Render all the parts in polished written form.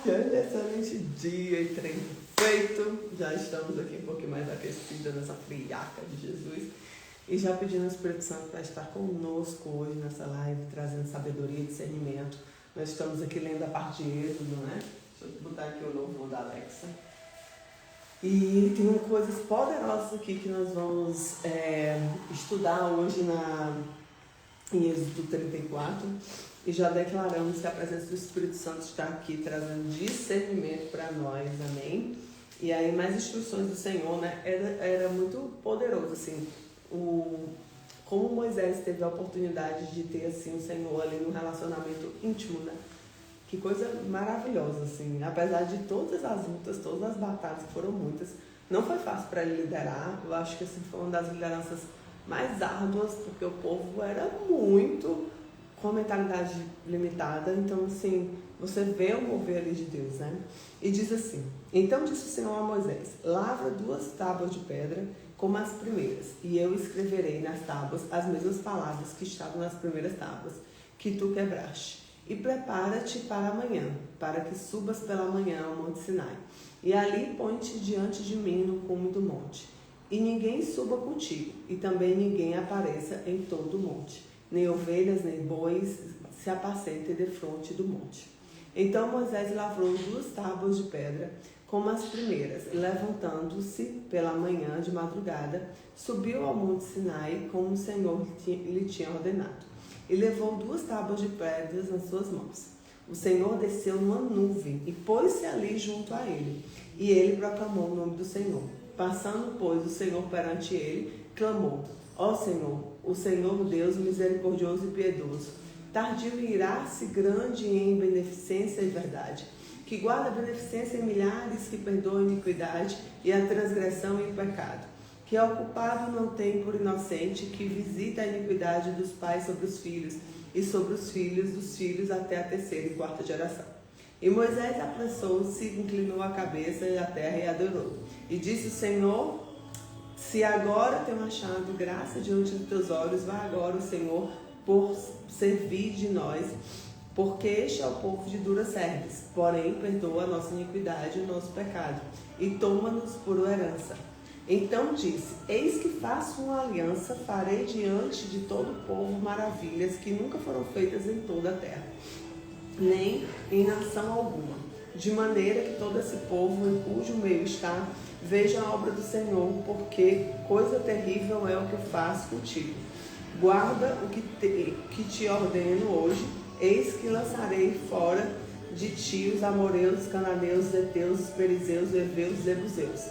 Grande, excelente dia e treino feito. Já estamos aqui um pouquinho mais aquecidos nessa friaca de Jesus. E já pedindo ao Espírito Santo para estar conosco hoje nessa live, trazendo sabedoria e discernimento. Nós estamos aqui lendo a parte de Êxodo, né? Deixa eu botar aqui o novo da Alexa. E tem coisas poderosas aqui que nós vamos estudar hoje em Êxodo 34. E já declaramos que a presença do Espírito Santo está aqui trazendo discernimento para nós, amém? E aí mais instruções do Senhor, né? Era muito poderoso, assim, como Moisés teve a oportunidade de ter, assim, o Senhor ali no relacionamento íntimo, né? Que coisa maravilhosa, assim, apesar de todas as lutas, todas as batalhas, que foram muitas, não foi fácil para ele liderar. Eu acho que assim, foi uma das lideranças mais árduas, porque o povo era muito com a mentalidade limitada. Então, assim, você vê o mover ali de Deus, né? E diz assim: então disse o Senhor a Moisés: lavra 2 tábuas de pedra como as primeiras, e eu escreverei nas tábuas as mesmas palavras que estavam nas primeiras tábuas que tu quebraste. E prepara-te para amanhã, para que subas pela manhã ao monte Sinai. E ali põe-te diante de mim no cume do monte. E ninguém suba contigo, e também ninguém apareça em todo o monte. Nem ovelhas, nem bois se apacentem defronte do monte. Então Moisés lavrou 2 tábuas de pedra, como as primeiras, levantando-se pela manhã de madrugada, subiu ao monte Sinai, como o Senhor lhe tinha ordenado. E levou 2 tábuas de pedras nas suas mãos. O Senhor desceu numa nuvem e pôs-se ali junto a ele. E ele proclamou o nome do Senhor. Passando, pois, o Senhor perante ele, clamou: ó Senhor, o Senhor Deus misericordioso e piedoso, tardio em irar-se, grande em beneficência e verdade, que guarda a beneficência em milhares, que perdoa a iniquidade e a transgressão e o pecado, que ao culpado não tem por inocente, que visita a iniquidade dos pais sobre os filhos, e sobre os filhos dos filhos até a 3ª e 4ª geração. E Moisés apressou-se, inclinou a cabeça e a terra e adorou. E disse o Senhor: se agora tenho achado graça diante dos teus olhos, vá agora o Senhor por servir de nós, porque este é o povo de duras cerviz, porém perdoa a nossa iniquidade e o nosso pecado, e toma-nos por herança. Então disse: eis que faço uma aliança, farei diante de todo o povo maravilhas que nunca foram feitas em toda a terra, nem em nação alguma, de maneira que todo esse povo em cujo meio está, veja a obra do Senhor, porque coisa terrível é o que eu faço contigo. Guarda o que te ordeno hoje, eis que lançarei fora de ti os amorreus, os cananeus, os heteus, os perizeus, os heveus, os jebuseus.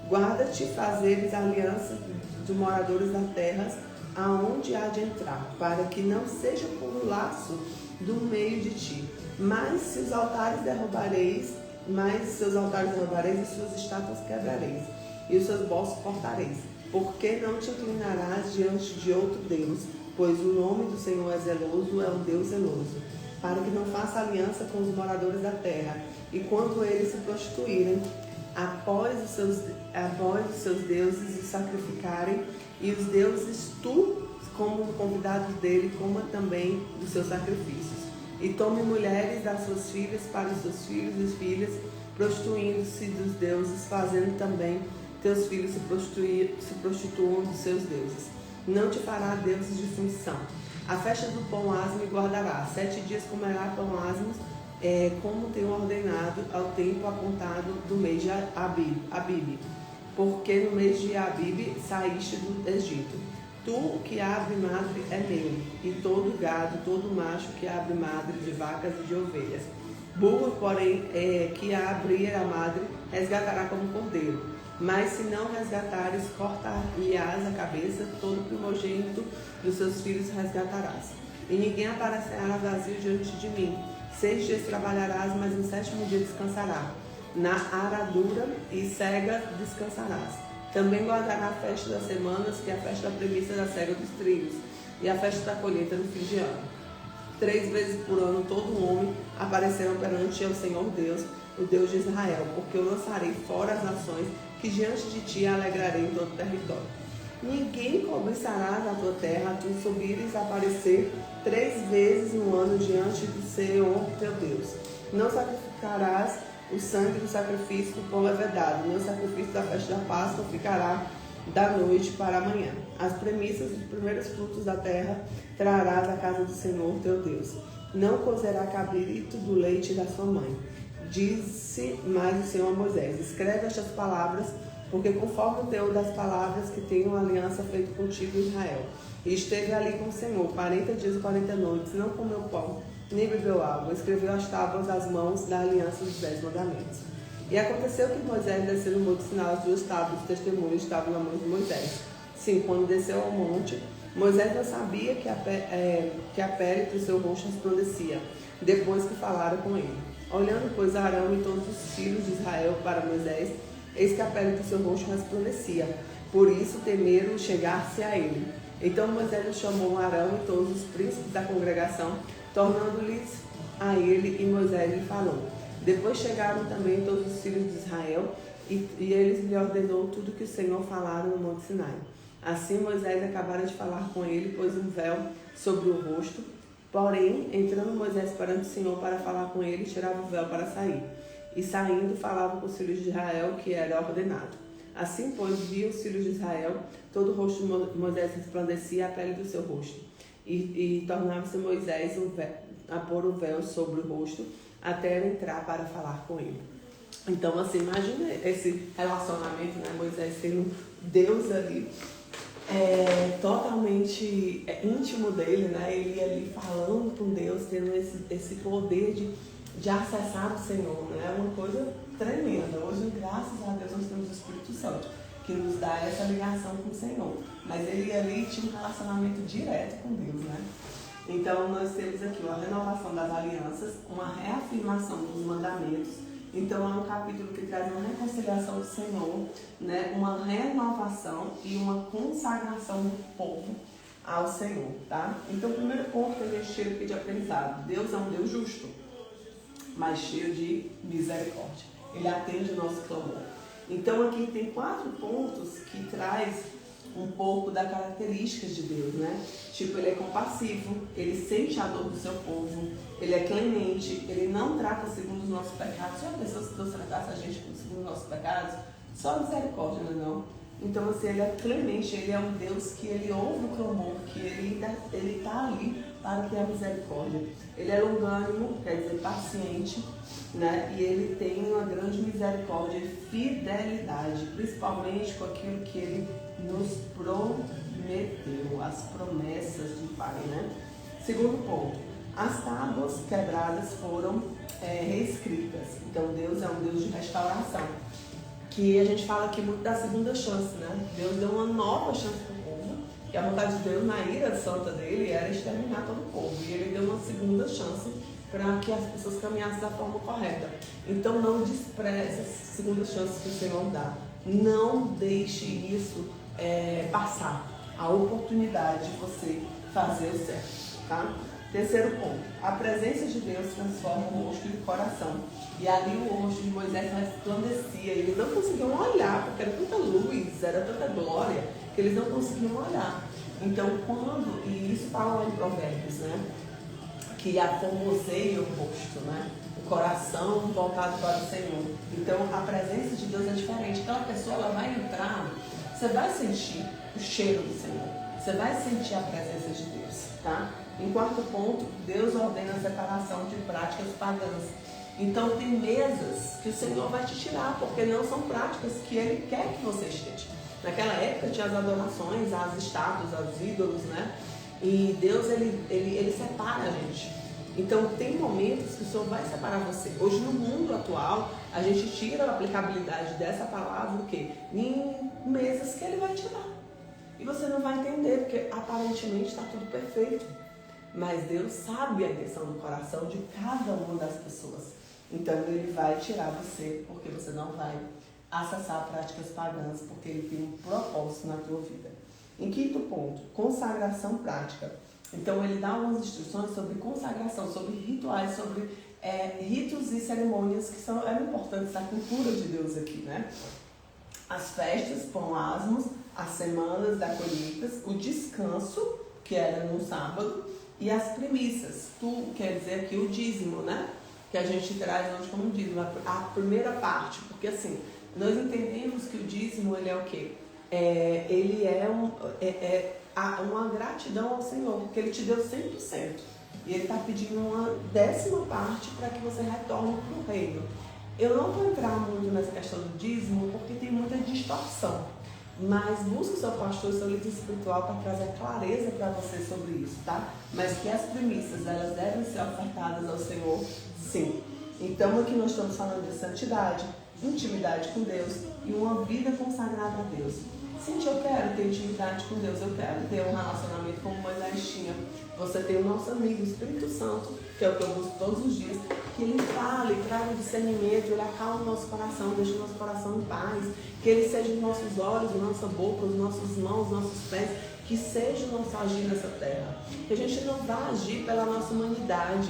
Guarda-te fazeres aliança dos moradores da terra, aonde há de entrar, para que não seja por laço do meio de ti. Mas seus altares derrubareis, e suas estátuas quebrareis, e os seus bosques cortareis, porque não te inclinarás diante de outro Deus, pois o nome do Senhor é zeloso, é um Deus zeloso, para que não faça aliança com os moradores da terra, e quando eles se prostituírem, após os seus deuses os sacrificarem, e os deuses tu, como convidados dele, coma também dos seus sacrifícios. E tome mulheres das suas filhas para os seus filhos e filhas, prostituindo-se dos deuses, fazendo também teus filhos se prostituam dos seus deuses. Não te fará deuses de função. A festa do pão asmo guardará. 7 dias comerá pão asmos, como tenho ordenado, ao tempo apontado do mês de Abibe, porque no mês de Abibe saíste do Egito. Tu, o que abre madre, é meu, e todo gado, todo macho que abre madre de vacas e de ovelhas. Burro, porém, que abrir a madre, resgatará como cordeiro. Mas se não resgatares, cortar-lhe-ás a cabeça, todo primogênito dos seus filhos resgatarás. E ninguém aparecerá vazio diante de mim. 6 dias trabalharás, mas no 7º dia descansarás. Na aradura e cega descansarás. Também guardará a festa das semanas, que é a festa da premissa da cega dos trigos, e a festa da colheita no fim de ano. 3 vezes por ano todo homem aparecerão perante o Senhor Deus, o Deus de Israel, porque eu lançarei fora as nações, que diante de ti alegrarei em todo o território. Ninguém cobiçará da tua terra, tu subires a aparecer 3 vezes no ano diante do Senhor teu Deus. Não sacrificarás o sangue do sacrifício do pão levedado, nem o sacrifício da festa da Páscoa ficará da noite para a manhã. As premissas dos primeiros frutos da terra trarás à casa do Senhor teu Deus. Não cozerá cabrito do leite da sua mãe. Disse mais o Senhor a Moisés: escreve estas palavras, porque conforme o teor das palavras que tenho uma aliança feita contigo, Israel. E esteve ali com o Senhor 40 dias e 40 noites, não comeu pão, nem bebeu água. Escreveu as tábuas às mãos da aliança dos 10 mandamentos. E aconteceu que Moisés desceu no monte Sinai, as 2 tábuas, os testemunhos estavam na mão de Moisés. Sim, quando desceu ao monte, Moisés não sabia que a pele do seu rosto resplandecia, depois que falaram com ele. Olhando, pois, Arão e todos os filhos de Israel para Moisés, eis que a pele do seu rosto resplandecia. Por isso temeram chegar-se a ele. Então Moisés chamou Arão e todos os príncipes da congregação, tornando-lhes a ele, e Moisés lhe falou. Depois chegaram também todos os filhos de Israel, e eles lhe ordenou tudo que o Senhor falara no monte Sinai. Assim Moisés acabara de falar com ele, pôs um véu sobre o rosto. Porém, entrando Moisés perante o Senhor para falar com ele, tirava o véu para sair. E saindo, falava com os filhos de Israel, que era ordenado. Assim, pois, via os filhos de Israel, todo o rosto de Moisés resplandecia a pele do seu rosto. E tornava-se Moisés a pôr o véu sobre o rosto, até ele entrar para falar com ele. Então, assim, imagina esse relacionamento, né? Moisés sendo Deus ali, totalmente íntimo dele, né? Ele ali falando com Deus, tendo esse poder de acessar o Senhor, né? É uma coisa tremenda. Hoje, graças a Deus, nós temos o Espírito Santo, que nos dá essa ligação com o Senhor. Mas ele ali tinha um relacionamento direto com Deus, né? Então, nós temos aqui a renovação das alianças, uma reafirmação dos mandamentos. Então, é um capítulo que traz uma reconciliação do Senhor, né? Uma renovação e uma consagração do povo ao Senhor, tá? Então, o primeiro ponto que a gente tira aqui de aprendizado: Deus é um Deus justo, mas cheio de misericórdia. Ele atende o nosso clamor. Então, aqui tem 4 pontos que traz um pouco das características de Deus, né? Tipo, ele é compassivo, ele sente a dor do seu povo, ele é clemente, ele não trata segundo os nossos pecados. Já pensou se Deus tratasse a gente segundo os nossos pecados? Só misericórdia, não? Então, assim, ele é clemente, ele é um Deus que ele ouve o clamor, que ele está ali para ter a misericórdia. Ele é longânimo, quer dizer, paciente, né? E ele tem uma grande misericórdia e fidelidade, principalmente com aquilo que ele nos prometeu, as promessas do Pai, né? Segundo ponto, as tábuas quebradas foram reescritas. Então, Deus é um Deus de restauração, que a gente fala aqui muito da segunda chance, né? Deus deu uma nova chance para o povo, que a vontade de Deus, na ira santa dele, era exterminar todo o povo, e ele deu uma segunda chance para que as pessoas caminhassem da forma correta. Então, não despreze as segundas chances que o Senhor dá. Não deixe isso passar, a oportunidade de você fazer o certo, tá? Terceiro ponto, a presença de Deus transforma o rosto e o coração. E ali o rosto de Moisés resplandecia, eles não conseguiam olhar, porque era tanta luz, era tanta glória, que eles não conseguiam olhar. Então, e isso fala lá em Provérbios, né? Que aformoseia o rosto, né? O coração voltado para o Senhor. Então, a presença de Deus é diferente. Aquela pessoa, ela vai entrar, você vai sentir o cheiro do Senhor, você vai sentir a presença de Deus, tá? Em quarto ponto, Deus ordena a separação de práticas pagãs. Então, tem mesas que o Senhor vai te tirar, porque não são práticas que Ele quer que você esteja. Naquela época, tinha as adorações, as estátuas, os ídolos, né? E Deus, ele separa a gente. Então, tem momentos que o Senhor vai separar você. Hoje, no mundo atual, a gente tira a aplicabilidade dessa palavra, o quê? Em mesas que Ele vai tirar. E você não vai entender, porque aparentemente está tudo perfeito. Mas Deus sabe a intenção do coração de cada uma das pessoas. Então, Ele vai tirar você, porque você não vai acessar práticas pagãs, porque Ele tem um propósito na tua vida. Em quinto ponto, consagração prática. Então, ele dá algumas instruções sobre consagração, sobre rituais, sobre ritos e cerimônias que eram importantes da cultura de Deus aqui, né? As festas, pão asmos, as semanas da colheitas, o descanso, que era no sábado, e as primícias, quer dizer aqui o dízimo, né? que a gente traz hoje como dízimo, a primeira parte, porque assim, nós entendemos que o dízimo, ele é o quê? Ele é uma gratidão ao Senhor, porque Ele te deu 100%. E Ele está pedindo uma 10ª parte para que você retorne para o reino. Eu não vou entrar muito nessa questão do dízimo, porque tem muita distorção. Mas busque o seu pastor, o seu líder espiritual para trazer clareza para você sobre isso, tá? Mas que as primícias, elas devem ser ofertadas ao Senhor, sim. Então aqui nós estamos falando de santidade, intimidade com Deus e uma vida consagrada a Deus. Gente, eu quero ter intimidade com Deus, eu quero ter um relacionamento como Moisés tinha. Você tem o nosso amigo, o Espírito Santo, que é o que eu busco todos os dias, que ele fala e traz o discernimento, ele acalma o nosso coração, deixa o nosso coração em paz, que ele seja os nossos olhos, a nossa boca, os nossos mãos, os nossos pés, que seja o nosso agir nessa terra. Que a gente não vá agir pela nossa humanidade.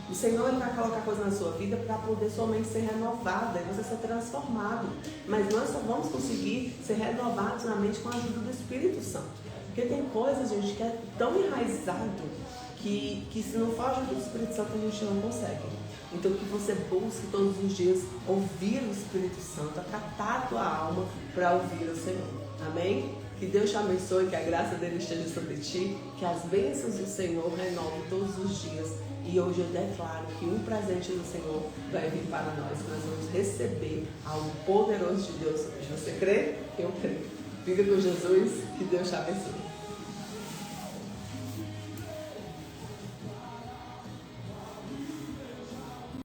O Senhor, Ele vai colocar coisas na sua vida para poder sua mente ser renovada e você ser transformado. Mas nós só vamos conseguir ser renovados na mente com a ajuda do Espírito Santo. Porque tem coisas, gente, que é tão enraizado que se não for a ajuda do Espírito Santo, a gente não consegue. Então que você busque todos os dias ouvir o Espírito Santo, acatar a tua alma para ouvir o Senhor. Amém? Que Deus te abençoe, que a graça dele esteja sobre ti, que as bênçãos do Senhor renovem todos os dias. E hoje eu declaro que um presente do Senhor vai vir para nós. Nós vamos receber algo poderoso de Deus hoje. Você crê? Eu creio. Fica com Jesus, que Deus te abençoe.